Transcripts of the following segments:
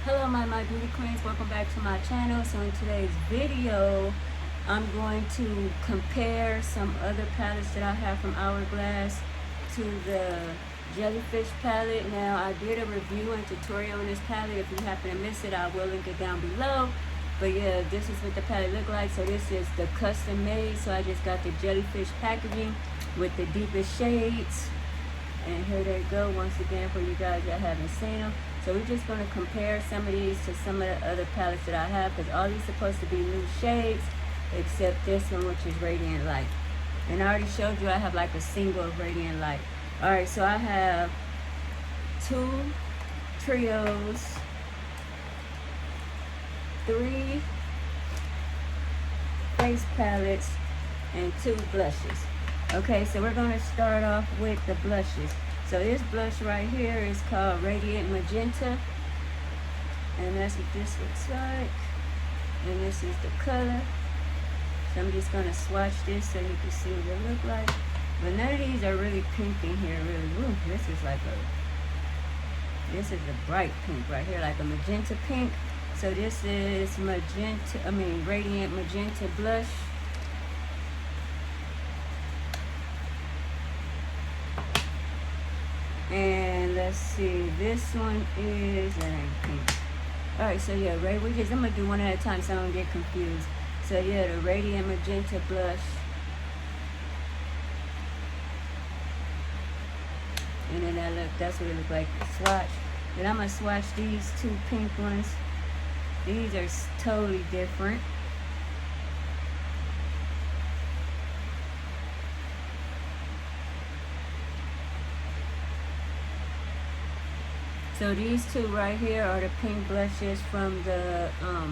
Hello my beauty queens, welcome back to my channel. So in today's video I'm going to compare some other palettes that I have from Hourglass to the Jellyfish palette. Now I did a review and tutorial on this palette. If you happen to miss it, I will link it down below. But yeah, this is what the palette look like. So this is the custom made, so I just got the Jellyfish packaging with the deepest shades. And here they go once again for you guys that haven't seen them. So we're just going to compare some of these to some of the other palettes that I have, because all these supposed to be new shades except this one, which is Radiant Light. And I already showed you I have like a single of Radiant Light. Alright, so I have 2 trios, 3 face palettes, and 2 blushes. Okay, so we're going to start off with the blushes. So this blush right here is called Radiant Magenta. And that's what this looks like. And this is the color. So I'm just going to swatch this so you can see what it look like. But none of these are really pink in here, really. Ooh, this is a bright pink right here, like a magenta pink. So this is Radiant Magenta blush. And let's see, this one is, that ain't pink. Alright, so yeah, I'm gonna do one at a time so I don't get confused. So yeah, the Radiant Magenta blush. And then that's what it looks like, swatch. Then I'm gonna swatch these 2 pink ones. These are totally different. So these 2 right here are the pink blushes from the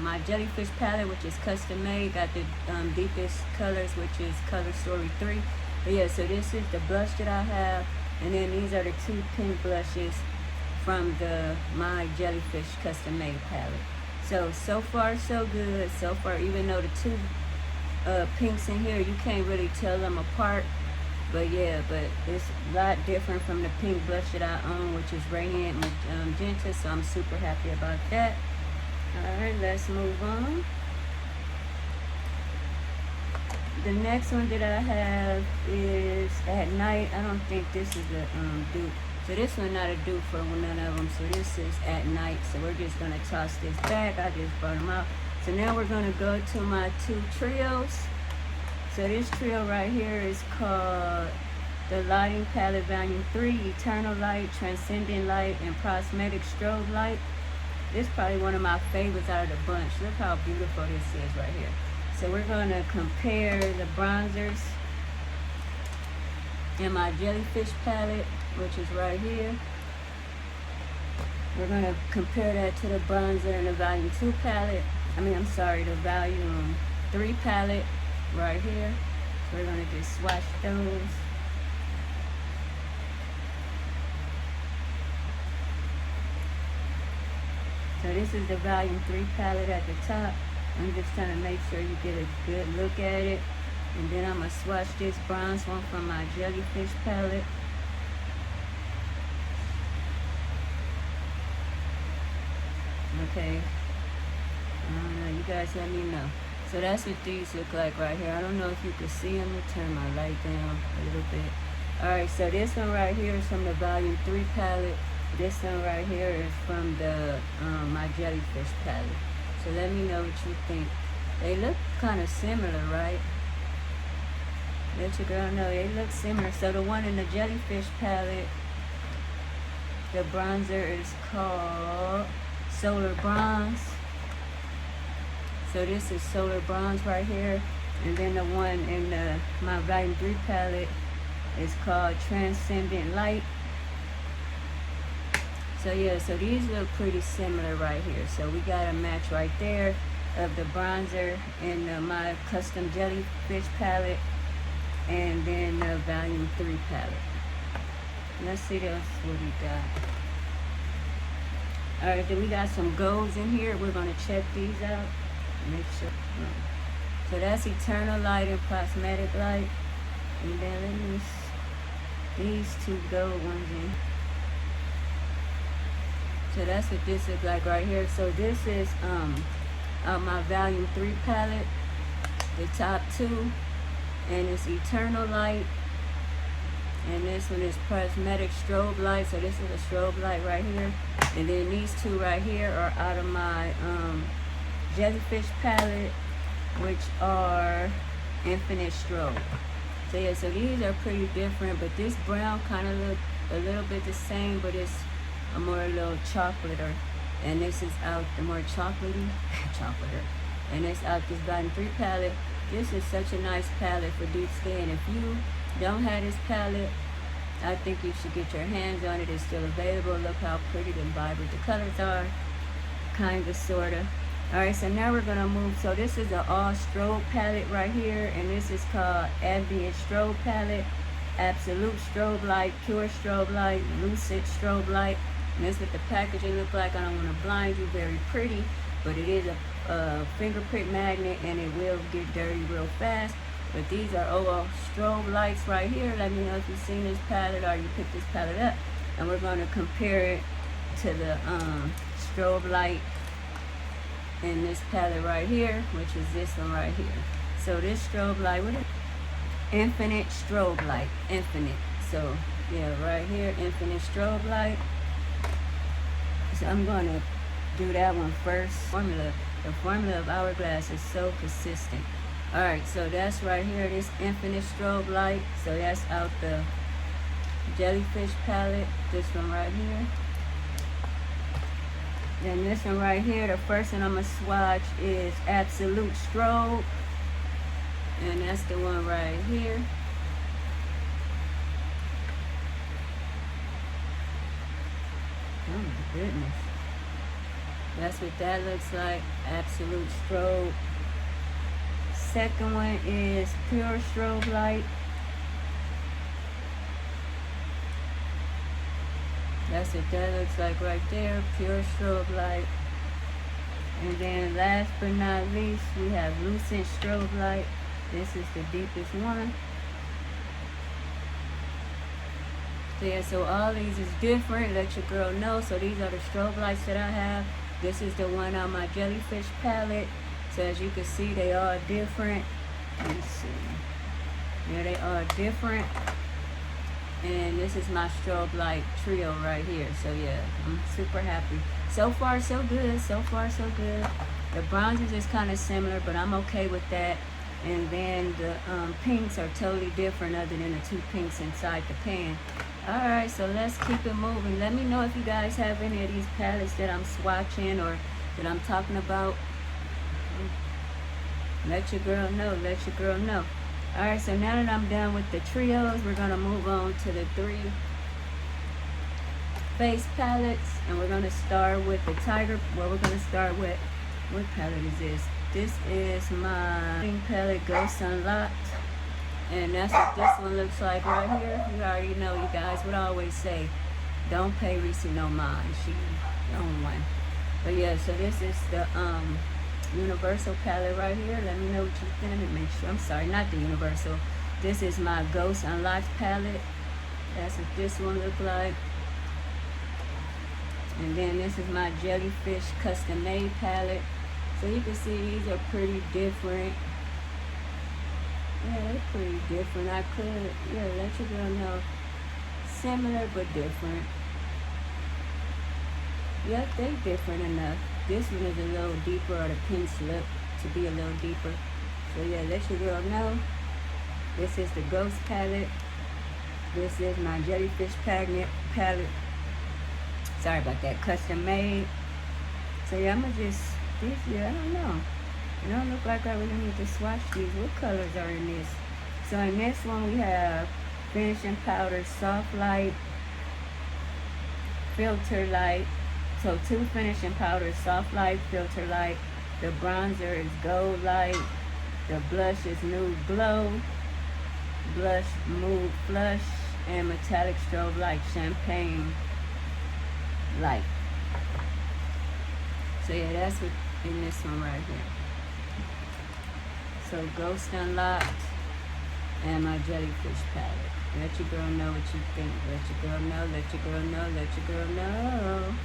my Jellyfish palette, which is custom made. Got the deepest colors, which is Color Story 3. But yeah, so this is the blush that I have, and then these are the 2 pink blushes from my Jellyfish custom made palette. So far so good. So far, even though the 2 pinks in here, you can't really tell them apart. But yeah, but it's a lot different from the pink blush that I own, which is Radiant Magenta, so I'm super happy about that. Alright, let's move on. The next one that I have is At Night. I don't think this is a dupe. So this one not a dupe for none of them. So this is At Night. So we're just going to toss this back. I just brought them out. So now we're going to go to my 2 trios. So this trio right here is called the Lighting Palette Volume 3, Eternal Light, Transcendent Light, and Prosthetic Strobe Light. This is probably one of my favorites out of the bunch. Look how beautiful this is right here. So we're going to compare the bronzers in my Jellyfish palette, which is right here. We're going to compare that to the bronzer in the Volume 2 palette. The Volume 3 palette. Right here. So we're going to just swatch those. So this is the Volume 3 palette at the top. I'm just trying to make sure you get a good look at it. And then I'm going to swatch this bronze one from my Jellyfish palette. Okay. I don't know. You guys let me know. So that's what these look like right here. I don't know if you can see them. Let me turn my light down a little bit. Alright, so this one right here is from the Volume 3 palette. This one right here is from the my Jellyfish palette. So let me know what you think. They look kind of similar, right? Let your girl know they look similar. So the one in the Jellyfish palette, the bronzer is called Solar Bronze. So this is Solar Bronze right here. And then the one in my Volume 3 palette is called Transcendent Light. So yeah, so these look pretty similar right here. So we got a match right there of the bronzer in my custom Jellyfish palette, and then the Volume 3 palette. Let's see what we got. Alright, then we got some golds in here. We're going to check these out. Make sure. So that's Eternal Light and Prosthetic Light. And then these 2 gold ones in. So that's what this is like right here. So this is my volume 3 palette, the top two, and it's Eternal Light, and this one is Prismatic Strobe Light. So this is a strobe light right here, and then these two right here are out of my Jellyfish palette, which are Infinite Strobe. So yeah, so these are pretty different, but this brown kind of look a little bit the same, but it's a little chocolater, and this is out the more chocolatey chocolater, and it's out this volume 3 palette. This is such a nice palette for deep skin. If you don't have this palette, I think you should get your hands on it. It's still available. Look how pretty and vibrant the colors are, kind of, sort of. Alright, so now we're going to move. So this is an all strobe palette right here, and this is called Ambient Strobe Palette, Absolute Strobe Light, Pure Strobe Light, Lucid Strobe Light. And that's what the packaging look like. I don't want to blind you. Very pretty, but it is a fingerprint magnet, and it will get dirty real fast. But these are all strobe lights right here. Let me know if you've seen this palette or you picked this palette up. And we're going to compare it to the strobe light in this palette right here, which is this one right here. So this strobe light, what is it? Infinite Strobe Light, Infinite. So yeah, right here, Infinite Strobe Light. So I'm going to do that one first. The formula of Hourglass is so consistent. Alright, so that's right here, this Infinite Strobe Light. So that's out the Jellyfish palette, this one right here. Then this one right here, the first one I'm going to swatch is Absolute Strobe. And that's the one right here. Oh my goodness. That's what that looks like, Absolute Strobe. Second one is Pure Strobe Light. That's what that looks like right there, Pure Strobe Light. And then last but not least, we have Lucid Strobe Light. This is the deepest one. So yeah, so all these is different, let your girl know. So these are the strobe lights that I have. This is the one on my Jellyfish palette. So as you can see, they are different. Let's see. Yeah, they are different. And this is my strobe light trio right here. So yeah, I'm super happy. So far, so good. So far, so good. The bronzes is kind of similar, but I'm okay with that. And then the pinks are totally different other than the two pinks inside the pan. Alright, so let's keep it moving. Let me know if you guys have any of these palettes that I'm swatching or that I'm talking about. Let your girl know. Let your girl know. Alright, so now that I'm done with the trios, we're going to move on to the 3 face palettes. And we're going to start with the Tiger. Well, we're going to start with, what palette is this? This is my palette, Ghost Unlocked. And that's what this one looks like right here. You already know, you guys, what I always say. Don't pay Reese no mind. She own one. But yeah, so this is the Universal palette right here. Let me know what you think. Let me make sure. I'm sorry, not the Universal. This is my Ghost Unlocked palette. That's what this one looks like. And then this is my Jellyfish custom made palette. So you can see these are pretty different. Yeah, they're pretty different. I could, yeah, let your girl know. Similar but different. Yep, they different enough. This one is a little deeper, or the pink slip to be a little deeper. So yeah, let your girl know. This is the Ghost palette. This is my Jellyfish palette. Sorry about that, custom made. So yeah, I'm gonna just, yeah, I don't know. It don't look like I really need to swatch these. What colors are in this? So in this one we have finishing powder, soft light, filter light. So 2 finishing powders, soft light, filter light. The bronzer is gold light. The blush is nude glow. Blush mood flush, and metallic strobe light, champagne light. So yeah, that's what in this one right here. So Ghost Unlocked and my Jellyfish palette. Let your girl know what you think. Let your girl know, let your girl know, let your girl know.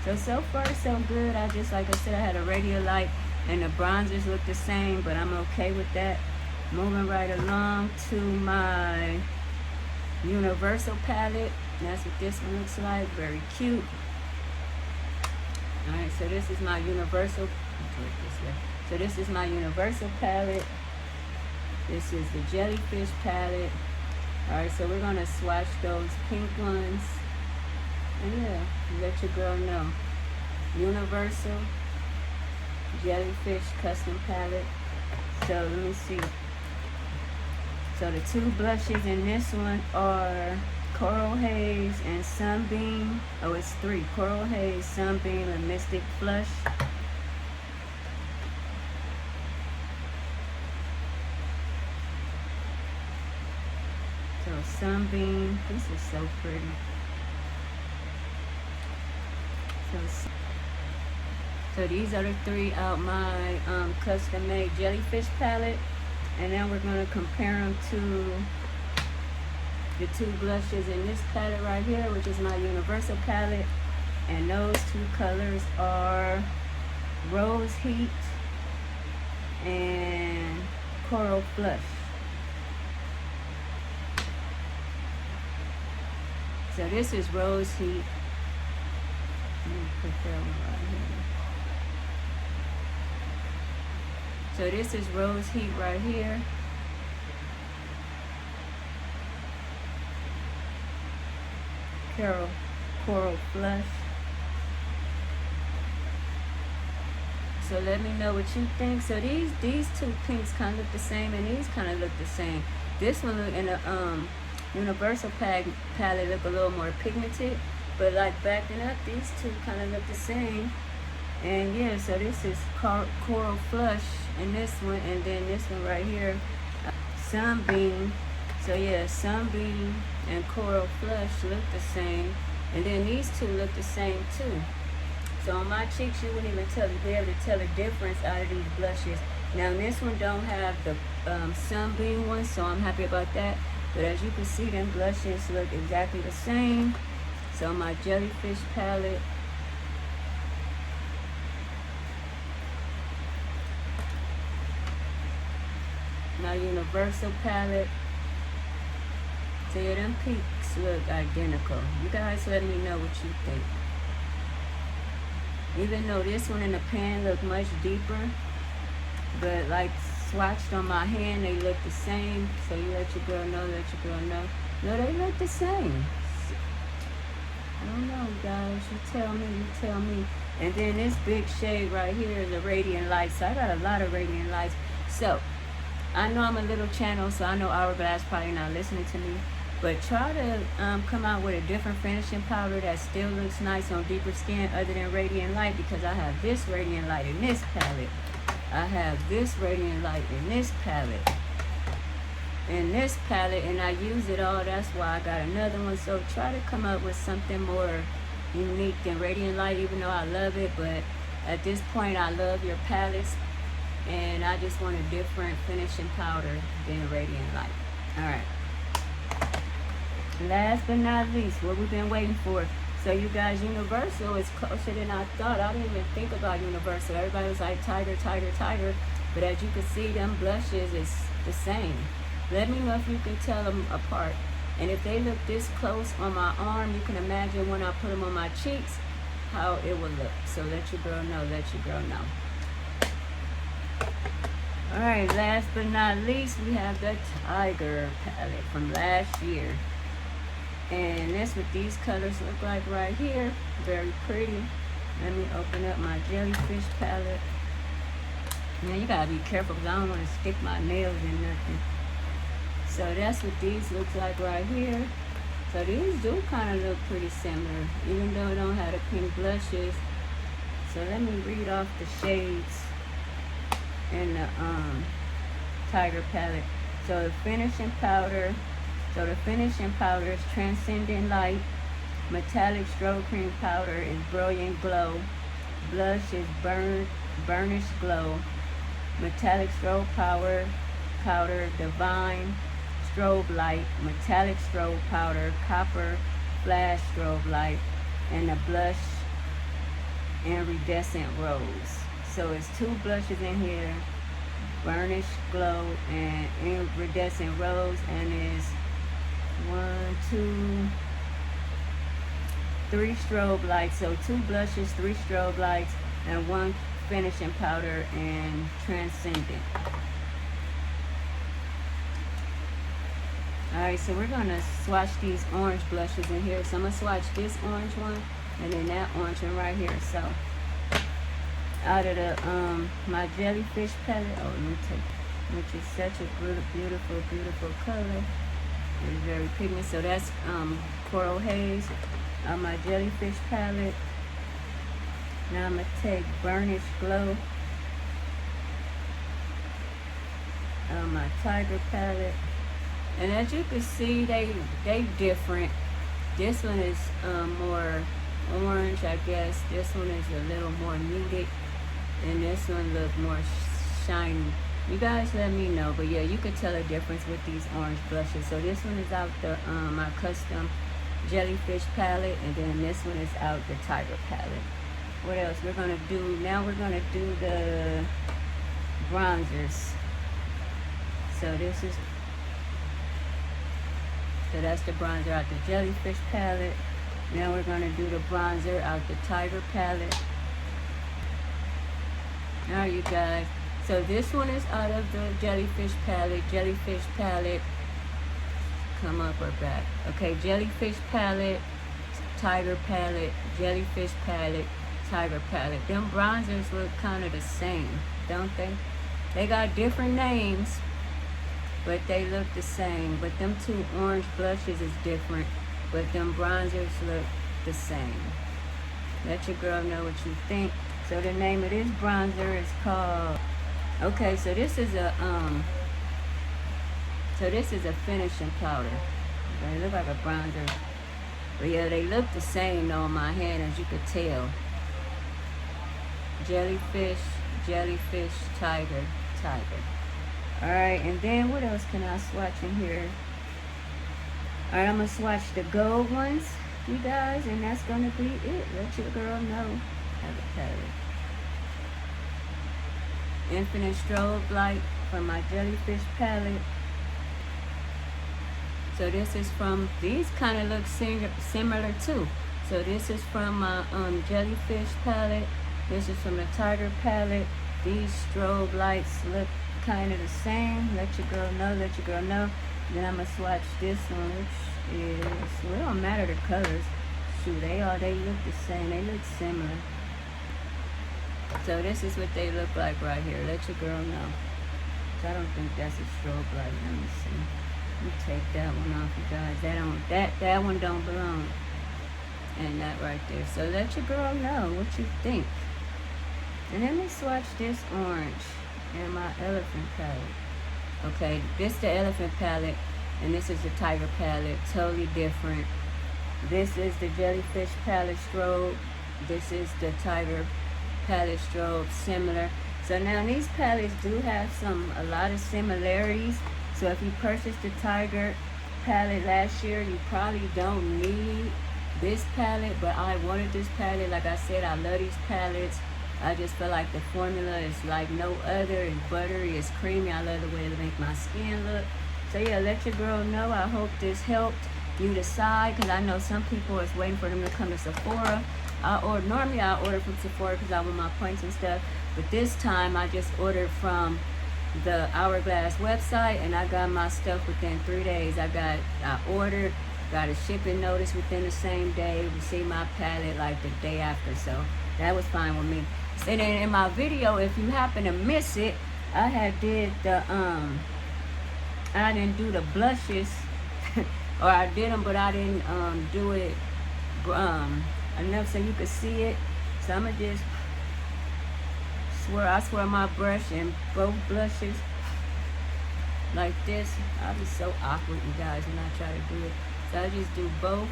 So far so good. I just, like I said, I had a radial light and the bronzers look the same, but I'm okay with that. Moving right along to my Universal palette. That's what this one looks like. Very cute. Alright, so this is my Universal. So this is my Universal palette. This is the Jellyfish palette. Alright, so we're going to swatch those pink ones. And yeah, let your girl know. Universal Jellyfish custom palette. So let me see. So the two blushes in this one are Coral Haze and Sunbeam. Oh, it's three. Coral Haze, Sunbeam, and Mystic Flush. So Sunbeam. This is so pretty. So these are the three out my custom made Jellyfish palette. And then we're going to compare them to the two blushes in this palette right here, which is my Universal palette. And those two colors are Rose Heat and Coral Flush. So this is Rose Heat. Let me put that one right here. So this is Rose Heat right here. Coral Flush. So let me know what you think. So these two pinks kind of look the same, and these kind of look the same. This one in the Universal palette look a little more pigmented, but like backing up, these two kind of look the same. And yeah, so this is Coral Flush in this one, and then this one right here, Sunbeam. So yeah, Sunbeam and Coral Flush look the same, and then these two look the same too. So on my cheeks, you wouldn't even be able to tell the difference out of these blushes. Now this one don't have the Sunbeam one, so I'm happy about that. But as you can see, them blushes look exactly the same. So my Jellyfish palette. My Universal palette. So yeah, them pinks look identical. You guys let me know what you think. Even though this one in the pan look much deeper, but like swatched on my hand, they look the same. So you let your girl know, No, they look the same. I don't know, guys. You tell me. And then this big shade right here is a Radiant Light. So I got a lot of Radiant Lights. So I know I'm a little channel, so I know Hourglass probably not listening to me. But try to come out with a different finishing powder that still looks nice on deeper skin other than Radiant Light, because I have this Radiant Light in this palette. I have this Radiant Light in this palette. And I use it all. That's why I got another one. So try to come up with something more unique than Radiant Light, even though I love it. But at this point, I love your palettes, and I just want a different finishing powder than Radiant Light. Alright. Last but not least, what we've been waiting for. So you guys, Universal is closer than I thought. I didn't even think about Universal. Everybody was like tighter. But as you can see, them blushes is the same. Let me know if you can tell them apart. And if they look this close on my arm, you can imagine when I put them on my cheeks, how it will look. So let your girl know. Alright, last but not least, we have the Tiger palette from last year. And that's what these colors look like right here. Very pretty. Let me open up my Jellyfish palette. Now you gotta be careful because I don't want to stick my nails in nothing. So that's what these look like right here. So these do kind of look pretty similar, even though it don't have the pink blushes. So let me read off the shades in the Tiger palette. So the finishing powder is Transcendent Light. Metallic Strobe Cream powder is Brilliant Glow. Blush is Burnished Glow. Metallic Strobe powder Divine Strobe Light. Metallic Strobe powder Copper Flash Strobe Light. And the blush Iridescent Rose. So it's 2 blushes in here, Burnish Glow and Iridescent Rose, and it's 1, 2, 3 strobe lights. So 2 blushes, 3 strobe lights, and 1 finishing powder and Transcendent. Alright, so we're going to swatch these orange blushes in here. So I'm going to swatch this orange one and then that orange one right here. So out of the my Jellyfish palette, let me take, which is such a beautiful, beautiful color. It's very pigmented. So that's Coral Haze on my Jellyfish palette. Now I'm going to take Burnish Glow on my Tiger palette. And as you can see, they different. This one is more orange, I guess. This one is a little more muted, and this one look more shiny. You guys let me know, but yeah, you could tell a difference with these orange blushes. So this one is out the my custom Jellyfish palette, and then this one is out the Tiger palette. What else we're gonna do? Now we're gonna do the bronzers. So this is. So that's the bronzer out the Jellyfish palette. Now we're going to do the bronzer out the Tiger palette. Alright, you guys. So this one is out of the Jellyfish palette. Jellyfish palette. Come up or back. Okay, Jellyfish palette, Tiger palette, Jellyfish palette, Tiger palette. Them bronzers look kind of the same, don't they? They got different names, but they look the same. But them 2 orange blushes is different, but them bronzers look the same. Let your girl know what you think. So the name of this bronzer is called, okay, so this is a finishing powder. They look like a bronzer, but yeah, they look the same though on my hand, as you could tell. Jellyfish, Jellyfish, Tiger, Tiger. Alright, and then what else can I swatch in here? Alright, I'm going to swatch the gold ones, you guys, and that's going to be it. Let your girl know. Have a palette. Infinite Strobe Light from my Jellyfish palette. So this is from, these kind of look similar too. So this is from my Jellyfish palette. This is from the Tiger palette. These strobe lights look kind of the same. Let your girl know, let your girl know. Then I'm gonna swatch this one, which is, well, it don't matter the colors. Shoot, they look the same. They look similar. So this is what they look like right here. Let your girl know. So I don't think that's a strobe light. Let me see. Let me take that one off, you guys. That one don't belong. And that right there. So let your girl know what you think. And let me swatch this orange in my Elephant palette. Okay, this the Elephant palette, and this is the Tiger palette. Totally different. This is the Jellyfish palette strobe. This is the Tiger palette strobe, similar. So now these palettes do have a lot of similarities. So if you purchased the Tiger palette last year, you probably don't need this palette, but I wanted this palette. Like I said, I love these palettes. I just feel like the formula is like no other. It's buttery, it's creamy. I love the way it makes my skin look. So yeah, let your girl know. I hope this helped you decide, because I know some people is waiting for them to come to Sephora. Normally I order from Sephora because I want my points and stuff, but this time I just ordered from the Hourglass website, and I got my stuff within 3 days. I ordered, got a shipping notice within the same day, received my palette like the day after, so that was fine with me. And then in my video, if you happen to miss it, I had did the I didn't do the blushes or I did them, but I didn't do it enough so you could see it. So I'm gonna just swirl my brush in both blushes like this. I'll be so awkward, you guys, when I try to do it. So I just do both,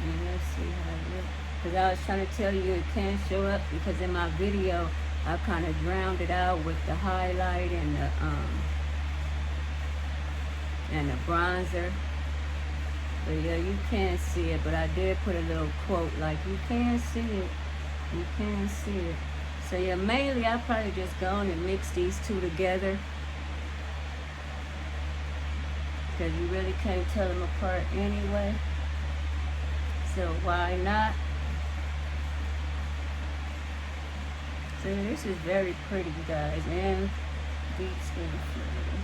and let's see how it looks. Because I was trying to tell you it can't show up, because in my video I kind of drowned it out with the highlight and the bronzer. But yeah, you can't see it, but I did put a little quote like, you can see it, you can see it. So yeah, mainly I probably just go on and mix these two together, because you really can't tell them apart anyway. So why not? So this is very pretty, guys, and beats skin fluid.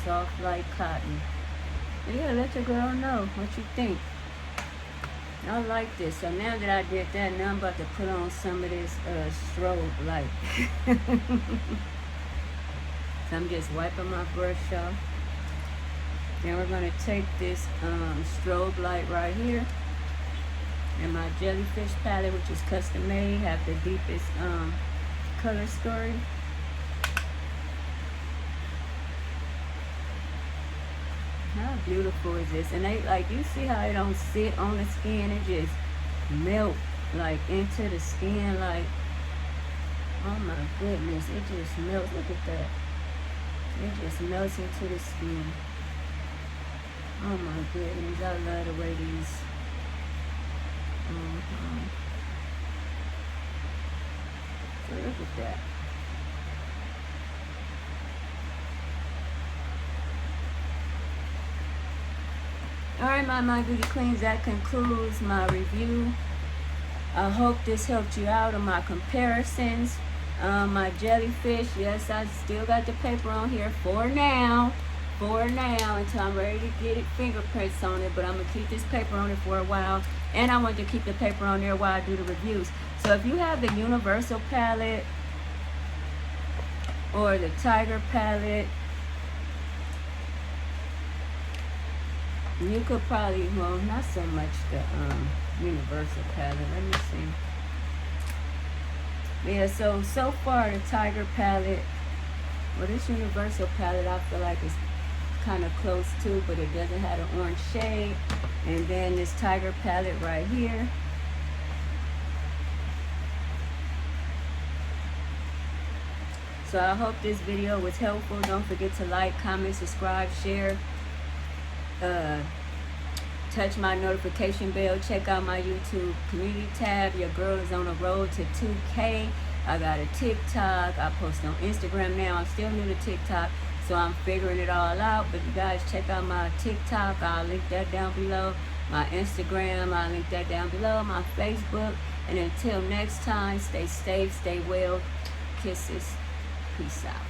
Soft like cotton. Yeah, let your girl know what you think. I like this. So now that I did that, now I'm about to put on some of this strobe light. So I'm just wiping my brush off. Then we're going to take this strobe light right here, and my Jellyfish palette, which is custom made, have the deepest color story. How beautiful is this? And they, like, you see how it don't sit on the skin, it just melt like into the skin, like, oh my goodness, it just melts. Look at that. It just melts into the skin. Oh my goodness, I love the way these so look at that. Alright, my beauty queens, that concludes my review. I hope this helped you out on my comparisons. My Jellyfish, yes, I still got the paper on here for now, until I'm ready to get it fingerprints on it, but I'm going to keep this paper on it for a while, and I want to keep the paper on there while I do the reviews. So if you have the Universal palette or the Tiger palette, you could probably, well, not so much the Universal palette. Let me see. Yeah, so far the Tiger palette, well, this Universal palette I feel like is kind of close to, but it doesn't have an orange shade. And then this Tiger palette right here. So I hope this video was helpful. Don't forget to like, comment, subscribe, share. Touch my notification bell. Check out my YouTube community tab. Your girl is on the road to 2K. I got a TikTok. I post on Instagram now. I'm still new to TikTok, so I'm figuring it all out. But you guys check out my TikTok. I'll link that down below. My Instagram, I'll link that down below. My Facebook. And until next time, stay safe, stay well. Kisses. Peace out.